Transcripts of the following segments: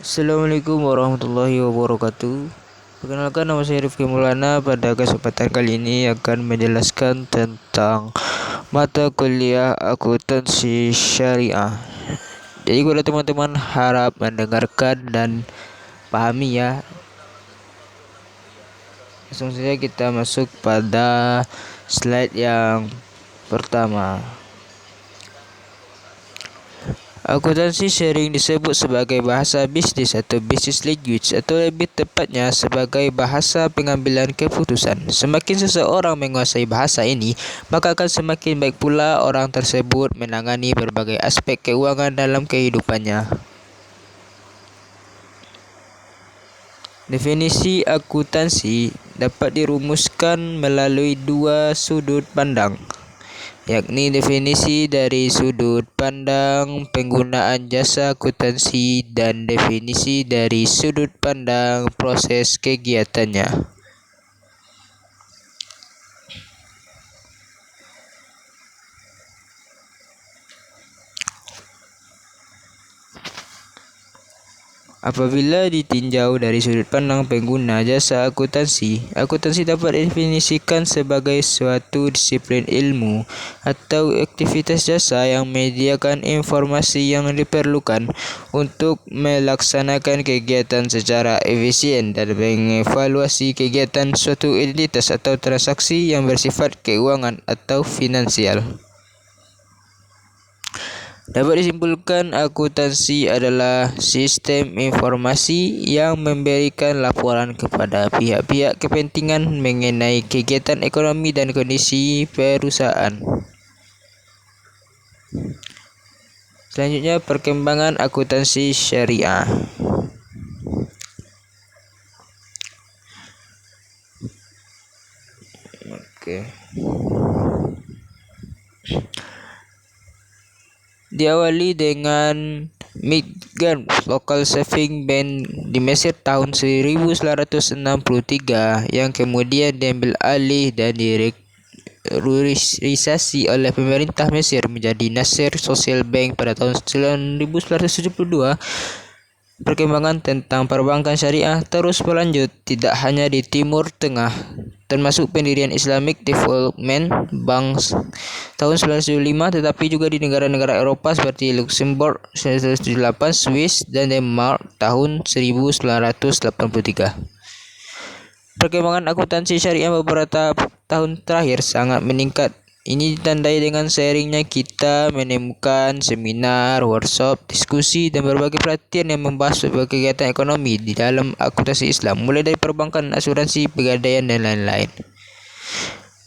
Assalamualaikum warahmatullahi wabarakatuh. Perkenalkan, nama saya Rifki Maulana. Pada kesempatan kali ini akan menjelaskan tentang mata kuliah akuntansi syariah. Jadi kepada teman-teman harap mendengarkan dan pahami ya. Langsung saja kita masuk pada slide yang pertama. Akuntansi sering disebut sebagai bahasa bisnis atau business language, atau lebih tepatnya sebagai bahasa pengambilan keputusan. Semakin seseorang menguasai bahasa ini, maka akan semakin baik pula orang tersebut menangani berbagai aspek keuangan dalam kehidupannya. Definisi akuntansi dapat dirumuskan melalui dua sudut pandang, yakni definisi dari sudut pandang penggunaan jasa akuntansi dan definisi dari sudut pandang proses kegiatannya. Apabila ditinjau dari sudut pandang pengguna jasa akuntansi, akuntansi dapat didefinisikan sebagai suatu disiplin ilmu atau aktivitas jasa yang menyediakan informasi yang diperlukan untuk melaksanakan kegiatan secara efisien dan mengevaluasi kegiatan suatu entitas atau transaksi yang bersifat keuangan atau finansial. Dapat disimpulkan, akuntansi adalah sistem informasi yang memberikan laporan kepada pihak-pihak kepentingan mengenai kegiatan ekonomi dan kondisi perusahaan. Selanjutnya, perkembangan akuntansi syariah. Diawali dengan Midgard Local Saving Bank di Mesir tahun 1963 yang kemudian diambil alih dan direstrukturisasi oleh pemerintah Mesir menjadi Nasser Social Bank pada tahun 1972. Perkembangan tentang perbankan syariah terus berlanjut tidak hanya di Timur Tengah, termasuk pendirian Islamic Development Bank tahun 1975, tetapi juga di negara-negara Eropa seperti Luxembourg 1978, Swiss, dan Denmark tahun 1983. Perkembangan akuntansi syariah beberapa tahun terakhir sangat meningkat. Ini ditandai dengan seringnya kita menemukan seminar, workshop, diskusi, dan berbagai pelatihan yang membahas berbagai kegiatan ekonomi di dalam akuntansi Islam, mulai dari perbankan, asuransi, pegadaian, dan lain-lain.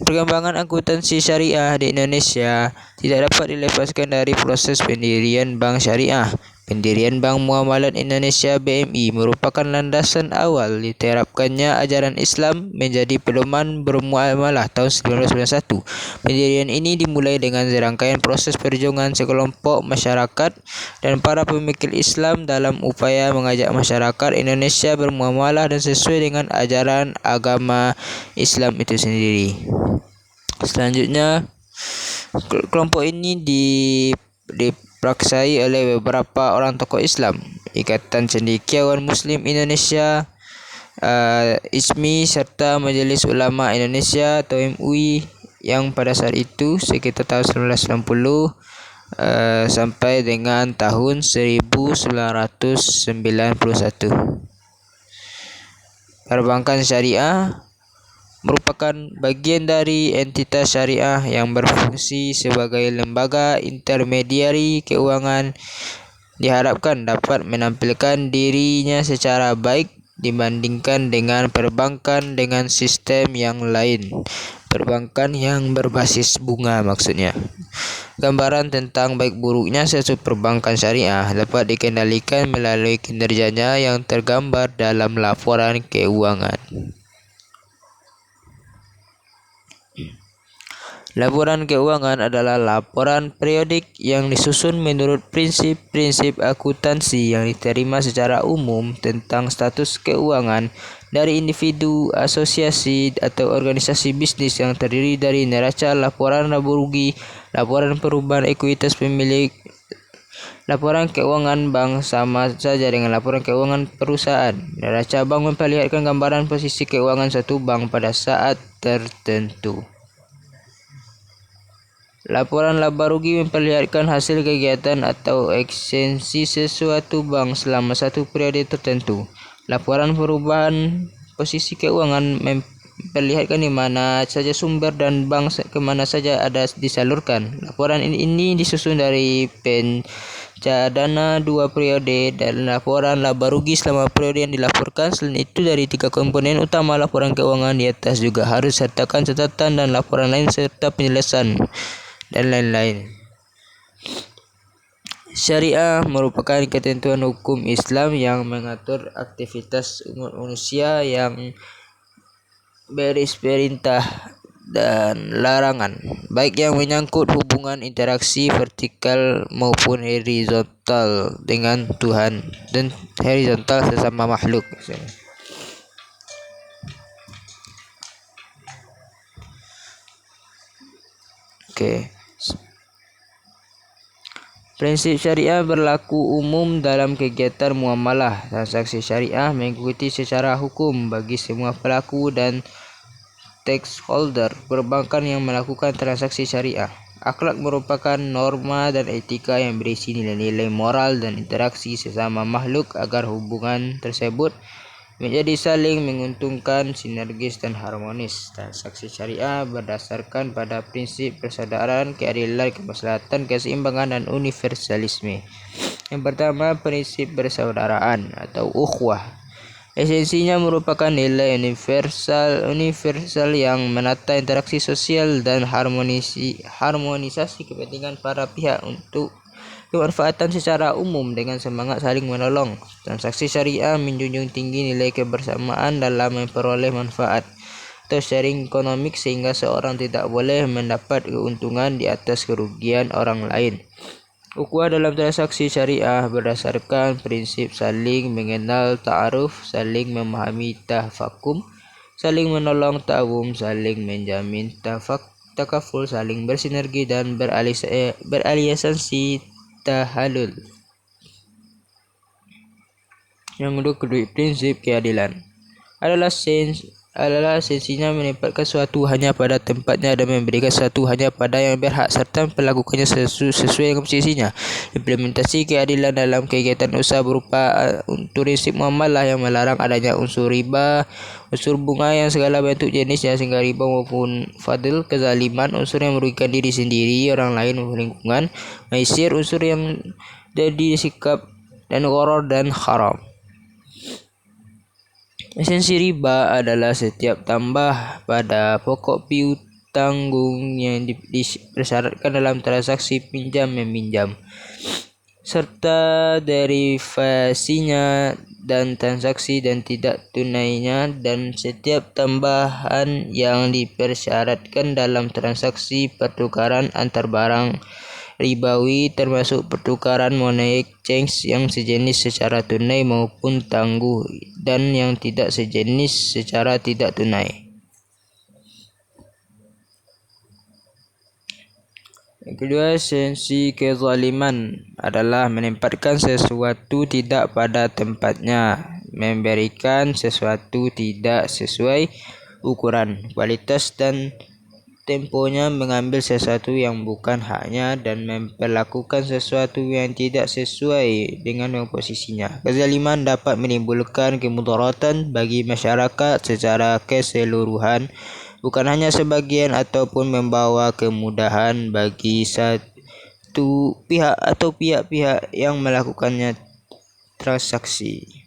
Perkembangan akuntansi syariah di Indonesia tidak dapat dilepaskan dari proses pendirian Bank Syariah. Pendirian Bank Muamalat Indonesia (BMI) merupakan landasan awal diterapkannya ajaran Islam menjadi pedoman bermuamalah tahun 1991. Pendirian ini dimulai dengan serangkaian proses perjuangan sekelompok masyarakat dan para pemikir Islam dalam upaya mengajak masyarakat Indonesia bermuamalah dan sesuai dengan ajaran agama Islam itu sendiri. Selanjutnya, kelompok ini dipraksai oleh beberapa orang tokoh Islam, Ikatan Cendekiawan Muslim Indonesia, ISMI, serta Majelis Ulama Indonesia atau MUI yang pada saat itu sekitar tahun 1990 sampai dengan tahun 1991. Perbankan syariah merupakan bagian dari entitas syariah yang berfungsi sebagai lembaga intermediari keuangan, diharapkan dapat menampilkan dirinya secara baik dibandingkan dengan perbankan dengan sistem yang lain. Perbankan yang berbasis bunga maksudnya. Gambaran tentang baik buruknya suatu perbankan syariah dapat dikendalikan melalui kinerjanya yang tergambar dalam laporan keuangan. Laporan keuangan adalah laporan periodik yang disusun menurut prinsip-prinsip akuntansi yang diterima secara umum tentang status keuangan dari individu, asosiasi, atau organisasi bisnis yang terdiri dari neraca, laporan laba rugi, laporan perubahan ekuitas pemilik, Laporan keuangan bank sama saja dengan laporan keuangan perusahaan. Neraca bank memperlihatkan gambaran posisi keuangan satu bank pada saat tertentu. Laporan laba rugi memperlihatkan hasil kegiatan atau ekstensi sesuatu bank selama satu periode tertentu. Laporan perubahan posisi keuangan memperlihatkan di mana saja sumber dan bank kemana saja ada disalurkan. Laporan ini disusun dari pencadana 2 periode dan laporan laba rugi selama periode yang dilaporkan. Selain itu, dari 3 komponen utama laporan keuangan di atas juga harus sertakan catatan dan laporan lain serta penjelasan dan lain-lain. Syariah merupakan ketentuan hukum Islam yang mengatur aktivitas umat manusia yang beris perintah dan larangan, baik yang menyangkut hubungan interaksi vertikal maupun horizontal dengan Tuhan dan horizontal sesama makhluk. Prinsip syariah berlaku umum dalam kegiatan muamalah. Transaksi syariah mengikuti secara hukum bagi semua pelaku dan stakeholder perbankan yang melakukan transaksi syariah. Akhlak merupakan norma dan etika yang berisi nilai-nilai moral dan interaksi sesama makhluk agar hubungan tersebut menjadi saling menguntungkan, sinergis dan harmonis. Transaksi syariah berdasarkan pada prinsip persaudaraan, keadilan, kemaslahatan, keseimbangan dan universalisme. Yang pertama, prinsip persaudaraan atau ukhuwah. Esensinya merupakan nilai universal yang menata interaksi sosial dan harmonisasi kepentingan para pihak untuk kemanfaatan secara umum dengan semangat saling menolong. Transaksi syariah menjunjung tinggi nilai kebersamaan dalam memperoleh manfaat atau sharing ekonomik sehingga seorang tidak boleh mendapat keuntungan di atas kerugian orang lain. Ukhuwah dalam transaksi syariah berdasarkan prinsip saling mengenal ta'aruf, saling memahami tafakum, saling menolong ta'awum, saling menjamin takaful, saling bersinergi dan beraliansi tahalul. Yang kedua, prinsip keadilan adalah esensinya menempatkan sesuatu hanya pada tempatnya dan memberikan sesuatu hanya pada yang berhak serta melakukannya sesuai dengan posisinya. Implementasi keadilan dalam kegiatan usaha berupa prinsip muamalah yang melarang adanya unsur riba, unsur bunga yang segala bentuk jenisnya sehingga riba maupun fadl, kezaliman, unsur yang merugikan diri sendiri, orang lain maupun lingkungan, maisir, unsur yang jadi sikap, dan gharar dan haram. Esensi riba adalah setiap tambah pada pokok piutang yang disyaratkan dalam transaksi pinjam-meminjam, serta derivasinya dan transaksi dan tidak tunainya, dan setiap tambahan yang dipersyaratkan dalam transaksi pertukaran antar barang ribawi termasuk pertukaran money exchange yang sejenis secara tunai maupun tangguh dan yang tidak sejenis secara tidak tunai. Yang kedua, esensi kezaliman adalah menempatkan sesuatu tidak pada tempatnya, memberikan sesuatu tidak sesuai ukuran, kualitas dan temponya, mengambil sesuatu yang bukan haknya dan memperlakukan sesuatu yang tidak sesuai dengan posisinya. Kezaliman dapat menimbulkan kemudaratan bagi masyarakat secara keseluruhan, bukan hanya sebagian, ataupun membawa kemudahan bagi satu pihak atau pihak-pihak yang melakukannya transaksi.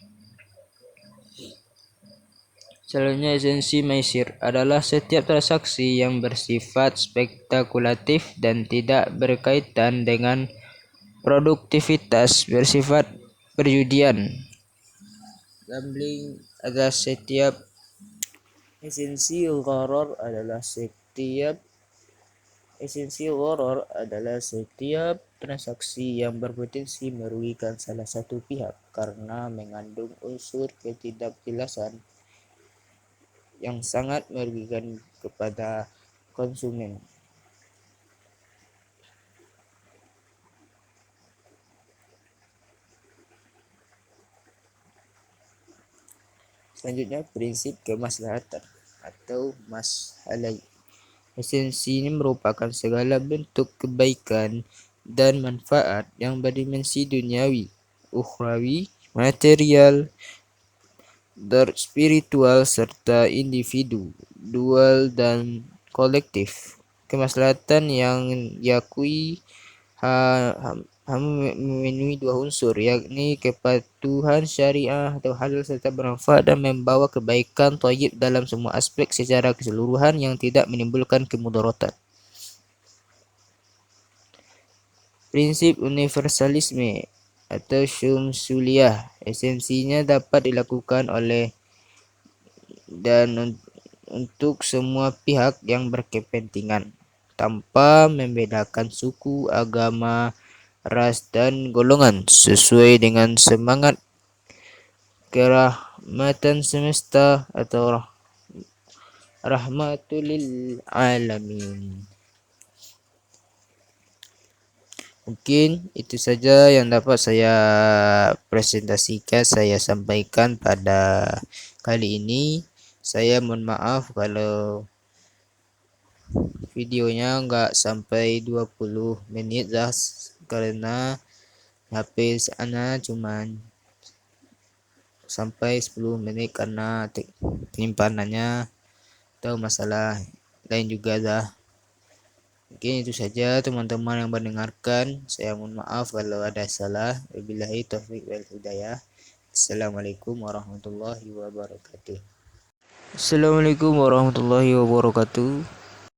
Selanjutnya, esensi maisir adalah setiap transaksi yang bersifat spekulatif dan tidak berkaitan dengan produktivitas, bersifat perjudian. Gambling adalah setiap esensi gharar adalah setiap transaksi yang berpotensi merugikan salah satu pihak karena mengandung unsur ketidakjelasan yang sangat merugikan kepada konsumen. Selanjutnya prinsip kemaslahatan atau maslahat. Esensi ini merupakan segala bentuk kebaikan dan manfaat yang berdimensi duniawi, ukhrawi, material, dan spiritual serta individu, dual dan kolektif. Kemaslahatan yang diakui memenuhi dua unsur, yakni kepatuhan syariah atau halal serta bermanfaat dan membawa kebaikan thayyib dalam semua aspek secara keseluruhan yang tidak menimbulkan kemudaratan. Prinsip universalisme atau syumsuliyah, esensinya dapat dilakukan oleh dan untuk semua pihak yang berkepentingan tanpa membedakan suku, agama, ras, dan golongan sesuai dengan semangat kerahmatan semesta atau rahmatul lil alamin. Mungkin itu saja yang dapat saya presentasikan, saya sampaikan pada kali ini. Saya mohon maaf kalau videonya nggak sampai 20 menit dah, karena HP sana cuman sampai 10 menit karena penyimpanannya atau masalah lain juga dah. Mungkin itu saja teman-teman yang mendengarkan. Saya mohon maaf kalau ada salah. Wabillahi taufiq wal hidayah. Assalamualaikum warahmatullahi wabarakatuh. Assalamualaikum warahmatullahi wabarakatuh.